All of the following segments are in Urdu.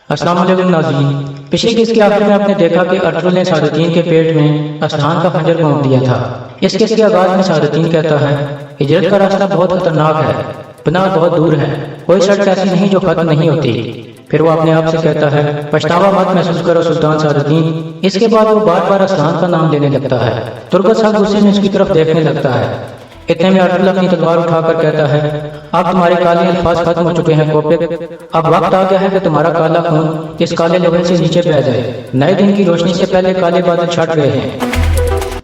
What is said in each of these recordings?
السلام علیکم ناظرین، پچھلی قسط کے آخر میں آپ نے دیکھا کہ ارطغرل نے سعادتین کے پیٹ میں اسنان کا خنجر گھونپ دیا تھا۔ اس قسط کے آغاز میں سعادتین کہتا ہے ہجرت کا راستہ بہت خطرناک ہے، پناہ بہت دور ہے، کوئی سڑک ایسی نہیں جو ختم نہیں ہوتی۔ پھر وہ اپنے آپ سے کہتا ہے پچھتاوا مت محسوس کرو سلطان سعادتین۔ اس کے بعد وہ بار بار اسنان کا نام لینے لگتا ہے۔ تربت صاحب غصے میں اس کی طرف دیکھنے لگتا ہے۔ اتنے میں ارطغرل اپنی تلوار اٹھا کر کہتا ہے اب تمہارے کالے الفاظ ختم ہو چکے ہیں کوپک، اب وقت آ گیا ہے کہ تمہارا کالا خون اس کالے لوہے سے نیچے بہہ جائے۔ نئے دن کی روشنی سے پہلے کالے بادل چھٹ گئے ہیں۔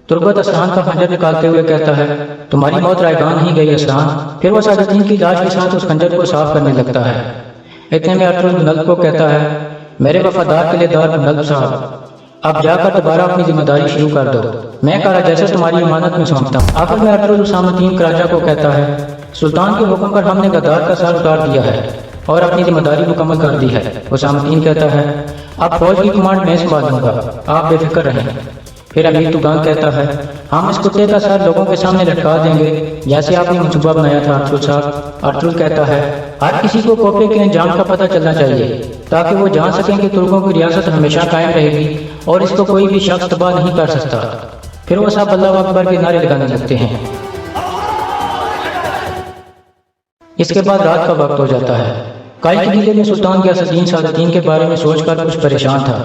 تربت اسنان کا خنجر نکالتے ہوئے کہتا ہے تمہاری موت رائے گاں نہیں گئی اسنان۔ پھر وہ سعادتین کی لاش کے ساتھ اس خنجر کو صاف کرنے لگتا ہے۔ اتنے میں ارطغرل منلب کو کہتا ہے میرے وفادار قلعے دار منلب صاحب، اب جا کر دوبارہ اپنی ذمہ داری شروع کر دو، میں کارا جیسے تمہاری امانت میں سونپتا ہوں۔ آخر میں ارطغرل اسامتین کراچا کو کہتا ہے سلطان کے حکم پر ہم نے غدار کا سر اتار دیا ہے اور اپنی ذمہ داری مکمل کر دی ہے۔ اسامتین کہتا ہے اب فوج کی کمانڈ میں سنبھالوں گا، آپ بے فکر رہیں۔ پھر امیر توغان کہتا ہے ہم اس کتے کا سر لوگوں کے سامنے لٹکا دیں گے جیسے آپ نے منصوبہ بنایا تھا ارطغرل صاحب۔ ارطغرل کہتا ہے ہر کسی کو کوپے کے انجام کا پتہ چلنا چاہیے تاکہ وہ جان سکیں کہ ترکوں کی ریاست ہمیشہ قائم رہے گی اور اس کو کوئی بھی شخص تباہ نہیں کر سکتا۔ پھر وہ سب اللہ اکبر کے نعرے لگانے لگتے ہیں۔ اس کے بعد رات کا وقت ہو جاتا ہے۔ کائی قبیلے میں سلطان غیاث الدین سعادتین کے بارے میں سوچ کر کچھ پریشان تھا۔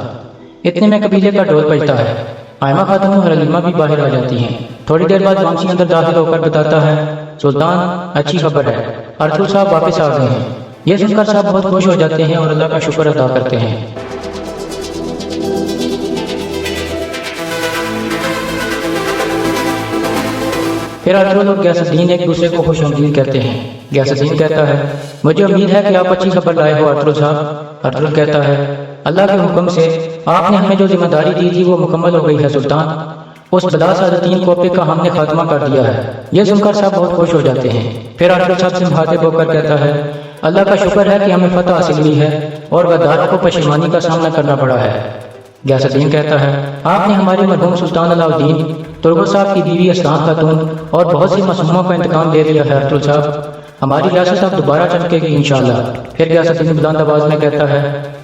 اتنے میں قبیلے کا ڈول بجتا ہے۔ آئمہ خاتون اور حلیمہ بھی باہر آ جاتی ہیں۔ تھوڑی دیر بعد وامسی اندر داخل ہو کر بتاتا ہے سلطان اچھی خبر ہے، ارطغرل صاحب واپس آ گئے ہیں۔ یہ سن کر صاحب بہت خوش ہو جاتے ہیں اور اللہ کا شکر ادا کرتے ہیں۔ پھر ارطغرل اور غیاث الدین ایک دوسرے کو خوش آمدید کہتے ہیں۔ غیاث الدین کہتا ہے مجھے امید ہے کہ آپ اچھی خبر لائے ہو ارطغرل صاحب۔ ارطغرل کہتا ہے اللہ کے حکم سے آپ نے ہمیں جو ذمہ داری دی تھی وہ مکمل ہو گئی ہے سلطان۔ اس بلا سعادتین کوپے کا ہم نے خاتمہ کر دیا ہے۔ یہ سن کر سب بہت خوش ہو جاتے ہیں۔ پھر ارطغرل صاحب سے مخاطب ہو کر کہتا ہے اللہ کا شکر ہے کہ ہمیں فتح حاصل ہوئی ہے اور غداروں کو پشیمانی کا سامنا کرنا پڑا ہے۔ غیاث الدین کہتا ہے آپ نے ہمارے مرحوم سلطان علاء الدین تربت صاحب کی بیوی اسنان خاتون اور بہت سی معصوموں کا انتقام لے لیا ہے ارطغرل صاحب، ہماری ریاست اب دوبارہ چمکے گی انشاءاللہ۔ پھر غیاث الدین بلند آواز میں کہتا ہے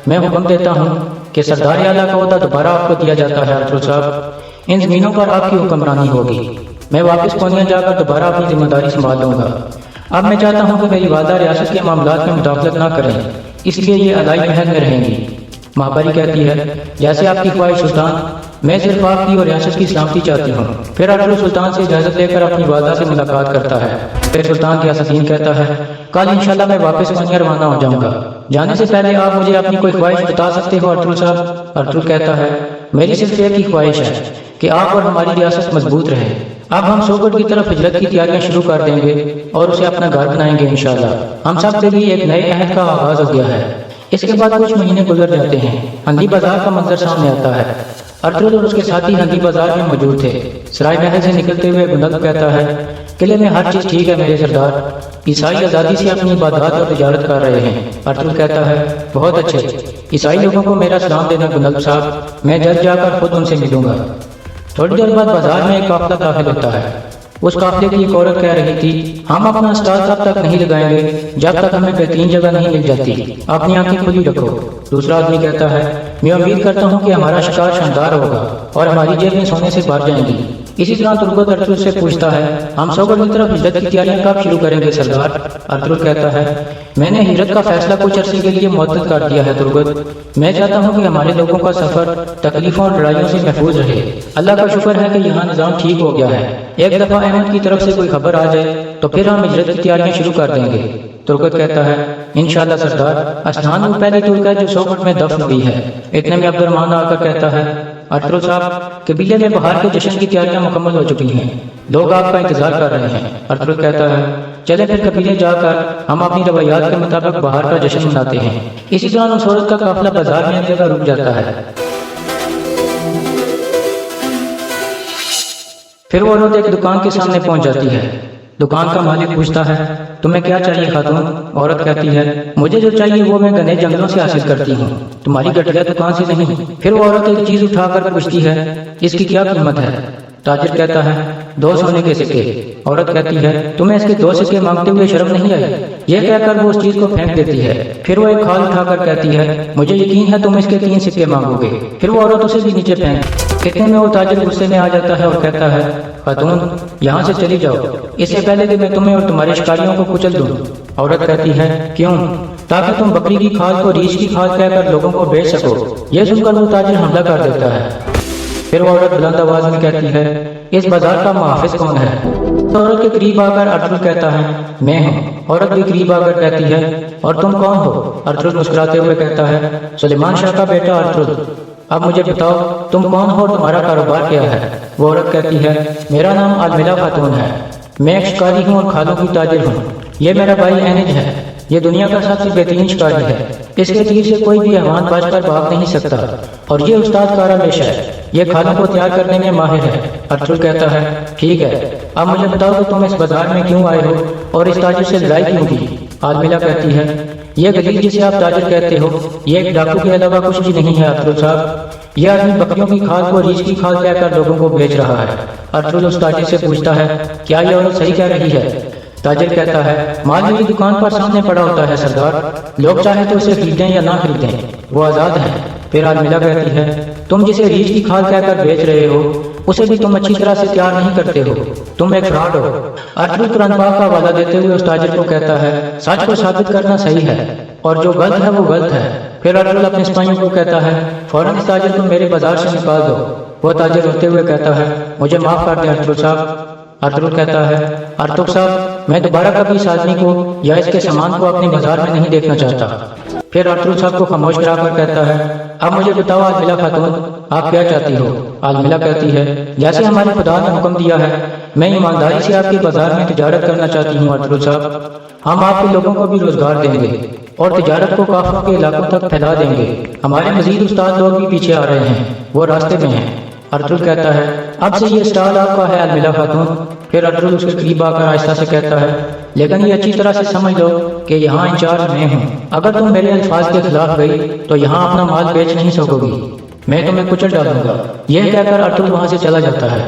میں حکم دیتا ہوں کہ سردار اعلیٰ کا عہدہ دوبارہ آپ کو دیا جاتا ہے ارطغرل صاحب، ان زمینوں پر آپ کی حکمرانی ہوگی، میں واپس پونیاں جا کر دوبارہ اپنی ذمہ داری سنبھال لوں گا۔ اب میں چاہتا ہوں کہ میری والدہ ریاست کے معاملات میں مداخلت نہ کریں، اس لیے یہ علائی محل میں رہیں گی۔ مہابری کہتی ہے جیسے آپ کی خواہش سلطان، میں صرف آپ کی اور ریاست کی سلامتی چاہتی ہوں۔ پھر ارطغرل سلطان سے اجازت لے کر اپنی والدہ سے ملاقات کرتا ہے۔ پھر سلطان غیاث الدین کہتا ہے کل انشاءاللہ میں واپس پونیاں روانہ ہو جاؤں گا، جانے سے پہلے آپ مجھے اپنی کوئی خواہش بتا سکتے ہو ارطغرل صاحب؟ ارطغرل کہتا ہے میری صرف ایک ہی خواہش ہے کہ آپ اور ہماری ریاست مضبوط رہے۔ اب ہم سوگڑ کی طرف ہجرت کی تیاریاں شروع کر دیں گے اور اسے اپنا گھر بنائیں گے انشاءاللہ۔ ہم سب کے لیے ایک نئے عہد کا آغاز ہو گیا ہے۔ اس کے بعد کچھ مہینے گزر جاتے ہیں۔ ہندی بازار کا منظر سامنے آتا ہے۔ ارطغرل اور اس کے ساتھی ہندی بازار میں موجود تھے۔ سرائے محل سے نکلتے ہوئے منلب کہتا ہے قلعے میں ہر چیز ٹھیک ہے میرے سردار، عیسائی آزادی سے اپنی عبادات اور تجارت کر رہے ہیں۔ ارطغرل کہتا ہے بہت اچھے، عیسائی لوگوں کو میرا سلام دینا منلب صاحب، میں جلد جا کر خود ان سے ملوں گا۔ تھوڑی دیر بعد بازار میں ایک قافلہ داخل ہوتا ہے۔ اس قافلے کی ایک عورت کہہ رہی تھی ہم اپنا اسٹال تب تک نہیں لگائیں گے جب تک ہمیں بہترین جگہ نہیں مل جاتی، اپنی آنکھیں کھلی رکھو۔ دوسرا آدمی کہتا ہے میں امید کرتا ہوں کہ ہمارا شکار شاندار ہوگا اور ہماری جیبیں سونے سے بھر جائیں گی۔ اسی طرح تربت ارطغرل سے پوچھتا ہے ہم سوگڑ کی طرف ہجرت کی تیاریاں کب شروع کریں گے سردار؟ ارطغرل کہتا ہے میں نے ہجرت کا فیصلہ کچھ عرصے کے لیے معطل کر دیا ہے تربت، میں چاہتا ہوں کہ ہمارے لوگوں کا سفر تکلیفوں اور لڑائیوں سے محفوظ رہے۔ اللہ کا شکر ہے کہ یہاں نظام ٹھیک ہو گیا ہے، ایک دفعہ احمد کی طرف سے کوئی خبر آ جائے تو پھر ہم ہجرت کی تیاریاں شروع کر دیں گے۔ تربت کہتا ہے انشاءاللہ سردار، اسنان وہ پہلی ترک ہے جو سوگڑ میں دفن ہوئی ہے۔ اتنے میں عبد الرحمن آ کر کہتا ہے ارطغرل صاحب قبیلے میں بہار کے جشن کی تیاریاں مکمل ہو چکی ہیں، لوگ آپ کا انتظار کر رہے ہیں۔ ارطغرل کہتا ہے چلے پھر قبیلے جا کر ہم اپنی روایات کے مطابق بہار کا جشن مناتے ہیں۔ اسی طرح اس عورت کا قافلہ بازار میں ایک جگہ رک جاتا ہے۔ پھر وہ عورت ایک دکان کے سامنے پہنچ جاتی ہے۔ دکان کا مالک پوچھتا ہے تمہیں کیا چاہیے خاتون؟ عورت کہتی ہے مجھے جو چاہیے وہ میں گھنے جنگلوں سے حاصل کرتی ہوں، تمہاری گٹیا دکان سے نہیں۔ پھر وہ عورت ایک چیز اٹھا کر پوچھتی ہے اس کی کیا قیمت ہے؟ تاجر کہتا ہے 2 سونے کے سکے۔ عورت کہتی ہے تمہیں اس کے 2 سکے مانگتے ہوئے شرم نہیں آئی؟ یہ کہہ کر وہ اس چیز کو پھینک دیتی ہے۔ پھر وہ ایک کھال اٹھا کر کہتی ہے مجھے یقین ہے تم اس کے 3 سکے مانگو گے۔ پھر وہ عورت اسے بھی نیچے پھینک۔ اتنے میں وہ تاجر غصے میں آ جاتا ہے اور کہتا ہے خاتون یہاں سے چلی جاؤ، اس سے پہلے کہ میں تمہیں اور تمہارے شکاریوں کو کچل دوں۔ عورت کہتی ہے کیوں؟ تاکہ تم بکری کی کھال کو ریچھ کی کھال کہہ کر لوگوں کو بیچ سکو۔ یہ سن کر وہ تاجر حملہ کر دیتا ہے۔ پھر وہ عورت بلند آواز میں کہتی ہے اس بازار کا محافظ کون ہے؟ تو عورت کے قریب آ کر ارطغرل کہتا ہے میں ہوں۔ عورت بھی قریب آ کر کہتی ہے اور تم کون ہو؟ ارطغرل مسکراتے ہوئے کہتا ہے سلیمان شاہ کا بیٹا ارطغرل۔ اب مجھے بتاؤ تم کون ہو اور تمہارا کاروبار کیا ہے؟ وہ عورت کہتی ہے میرا نام المیلا خاتون ہے، میں ایک شکاری ہوں اور کھالوں کی تاجر ہوں۔ یہ میرا بھائی اینج ہے، یہ دنیا کا سب سے بہترین شکاری ہے، اس کے تیر سے کوئی بھی حیوان بچ کر بھاگ نہیں سکتا، اور یہ استاد کارآمد ہے، یہ کھالوں کو تیار کرنے میں ماہر ہے۔ ارطغرل کہتا ہے ٹھیک ہے، اب مجھے بتاؤ کہ تم اس بازار میں کیوں آئے ہو اور اس تاجر سے لڑائی کیوں کی؟ المیلا کہتی ہے یہ غلیظ جسے آپ تاجر کہتے ہو یہ ایک ڈاکو کے علاوہ کچھ بھی نہیں ہے ارطغرل صاحب، یہ آدمی بکریوں کی کھال کو ریچھ کی کھال کہہ کر لوگوں کو بیچ رہا ہے۔ ارطغرل اس تاجر سے پوچھتا ہے کیا یہ عورت صحیح کہہ رہی ہے؟ تاجر کہتا ہے مال میری دکان پر سامنے پڑا ہوتا ہے سردار، لوگ چاہیں تو اسے خریدیں یا نہ خریدیں، وہ آزاد ہے۔ پھر المیلا کہتی ہے تم جسے ریچھ کی کھال کہہ کر بیچ رہے ہو اسے بھی تم اچھی طرح سے تیار نہیں کرتے ہو، تم ایک فراڈ ہو۔ ارطغرل قرآن پاک کا حوالہ دیتے ہوئے اس تاجر کو کہتا ہے سچ کو ثابت کرنا صحیح ہے اور جو غلط ہے وہ غلط ہے۔ پھر ارطغرل اپنے سپاہیوں کو کہتا ہے فوراً اس تاجر کو میرے بازار سے نکال دو۔ وہ تاجر روتے ہوئے کہتا ہے مجھے معاف کر دیں ارطغرل صاحب۔ ارطغرل کہتا ہے ارطغرل صاحب میں دوبارہ کبھی اس آدمی کو یا اس کے سامان کو اپنے بازار میں نہیں دیکھنا چاہتا۔ پھر ارطغرل صاحب کو خاموش کرا کر کہتا ہے اب مجھے بتاؤ المیلا خاتون آپ کیا چاہتی ہو؟ المیلا کہتی ہے جیسے ہمارے خدا نے حکم دیا ہے میں ایمانداری سے آپ کے بازار میں تجارت کرنا چاہتی ہوں ارطغرل صاحب، ہم آپ کے لوگوں کو بھی روزگار دیں گے اور تجارت کو کافروں کے علاقوں تک پھیلا دیں گے، ہمارے مزید استاد لوگ بھی پیچھے آ رہے ہیں، وہ راستے میں ہیں۔ ارطغرل کہتا ہے اب سے یہ اسٹال آپ کا ہے المیلا خاتون۔ پھر ارطغرل اس کے قریب آ کر آہستہ سے کہتا ہے لیکن یہ اچھی طرح سے سمجھ لو کہ یہاں انچارج میں ہوں، اگر تم میرے الفاظ کے خلاف گئی تو یہاں اپنا مال بیچ نہیں سکو گی، میں تمہیں کچل ڈالوں گا۔ یہ کہہ کر ارطغرل وہاں سے چلا جاتا ہے۔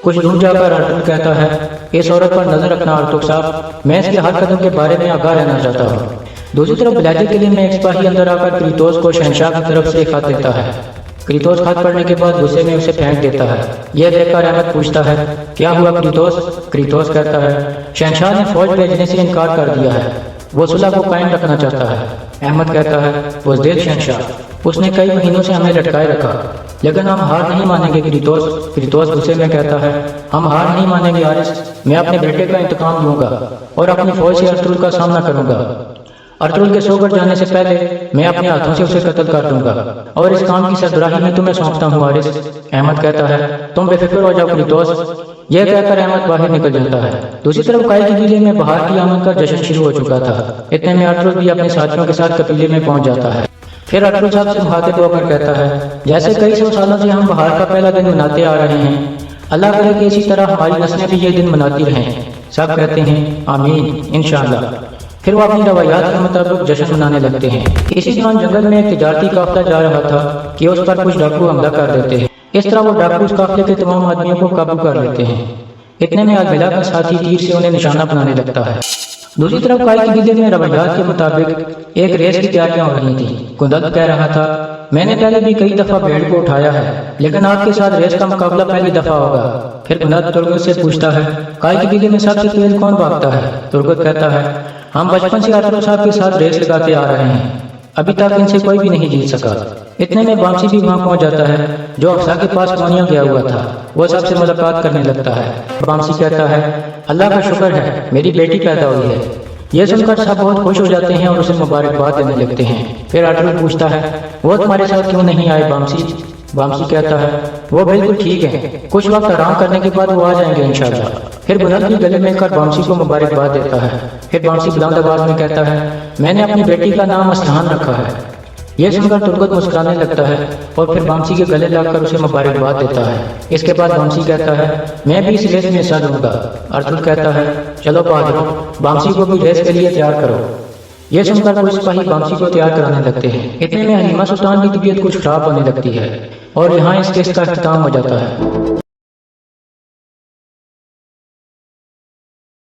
کچھ دور جا کر ارطغرل کہتا ہے اس عورت پر نظر رکھنا ارطغرل صاحب، میں اس کے ہر قدم کے بارے میں آگاہ رہنا چاہتا ہوں۔ دوسری طرف بلیدر قلعے میں ایک سپاہی اندر آ کر کریتوس کو شہنشاہ کی طرف سے خط دیتا ہے۔ کریتوس خط پڑھنے کے بعد غصے میں اسے پھینک دیتا ہے۔ یہ دیکھ کر احمد پوچھتا ہے کیا ہوا کریتوس؟ کریتوس کہتا ہے شہنشاہ نے فوج بھیجنے سے انکار کر دیا ہے، وہ صلح کو قائم رکھنا چاہتا ہے۔ احمد کہتا ہے بزدل شہنشاہ، اس نے کئی مہینوں سے ہمیں لٹکائے رکھا لیکن ہم ہار نہیں مانیں گے کریتوس۔ کریتوس غصے میں کہتا ہے ہم ہار نہیں مانیں گے آرس، میں اپنے بیٹے کا انتقام لوں گا اور اپنی فوج سے ارطغرل کا سامنا کروں گا۔ ارطغرل کے سو گڑھ جانے سے پہلے میں اپنے ہاتھوں سے اسے قتل کر دوں گا اور اس کام کی سربراہی میں تمہیں سونپتا ہوں آرس۔ احمد کہتا ہے تم بے فکر ہو جاؤ کریتوس۔ یہ کہہ کر احمد باہر نکل جاتا ہے۔ دوسری طرف قائد قبیلے میں بہار کی آمد کا جشن شروع ہو چکا تھا۔ اتنے میں ارطغرل بھی اپنے ساتھیوں کے ساتھ قبیلے میں پہنچ جاتا ہے۔ پھر ارطغرل صاحب سے مخاطب ہو کر کہتا ہے جیسے کئی سو سالوں سے ہم بہار کا پہلا دن مناتے آ رہے ہیں، اللہ کرے کہ اسی طرح ہماری نسلیں بھی یہ دن مناتی رہیں۔ سب کہتے ہیں آمین انشاءاللہ۔ پھر وہ اپنی روایات کے مطابق جشن منانے لگتے ہیں۔ اسی دوران جنگل میں ایک تجارتی قافلہ جا رہا تھا کہ اس پر کچھ ڈاکو حملہ کر دیتے ہیں۔ اس طرح وہ ڈاکو اس قافلے کے تمام آدمیوں کو قابو کر لیتے ہیں۔ اتنے میں المیلا کا ساتھی تیر سے انہیں نشانہ بنانے لگتا ہے۔ دوسری طرف قائد قبیلے میں روایات کے مطابق ایک ریس کی تیاریاں ہو رہی تھیں۔ کندل کہہ رہا تھا میں نے پہلے بھی کئی دفعہ بھیڑ کو اٹھایا ہے لیکن آپ کے ساتھ ریس کا مقابلہ پہلی دفعہ ہوگا۔ پھر کندل ترگت سے پوچھتا ہے قائد قبیلے میں سب سے تیز کون بھاگتا ہے؟ ترگت کہتا ہے ہم بچپن سے ارطغرل صاحب کے ساتھ ریس لگاتے آ رہے ہیں، ابھی تک ان سے کوئی بھی نہیں جیت سکا۔ اتنے میں بامسی بھی وہاں پہنچ جاتا ہے جو افسا کے پاس پونیا گیا ہوا تھا، وہ سب سے ملاقات کرنے لگتا ہے۔ بامسی کہتا ہے اللہ کا شکر ہے میری بیٹی پیدا ہوئی ہے۔ یہ سن کر سب بہت خوش ہو جاتے ہیں اور اسے مبارکباد دینے لگتے ہیں۔ پھر ارطغرل پوچھتا ہے وہ تمہارے ساتھ کیوں نہیں آئے بامسی؟ بامسی کہتا ہے وہ بالکل ٹھیک ہے، کچھ وقت آرام کرنے کے بعد وہ آ جائیں گے انشاءاللہ۔ پھر بلند بھی گلے مل کر بامسی کو مبارکباد دیتا ہے۔ پھر بامسی بلند آواز میں کہتا ہے میں نے اپنی بیٹی کا نام اسلحان رکھا ہے۔ یہ سن کر ترگت مسکرانے لگتا ہے اور پھر بامسی کے گلے لگ کر اسے مبارکباد دیتا ہے۔ اس کے بعد بامسی کہتا ہے میں بھی اس ریس میں حصہ لوں گا۔ ارطغرل کہتا ہے چلو بہادروں، بامسی کو بھی ریس کے لیے تیار کرو۔ یہ سن کر کوئی سپاہی بامسی کو تیار کرانے لگتے ہیں۔ اتنے میں حلیمہ سلطان کی طبیعت کچھ خراب ہونے لگتی ہے اور یہاں اس ٹیسٹ کا اختتام ہو جاتا ہے۔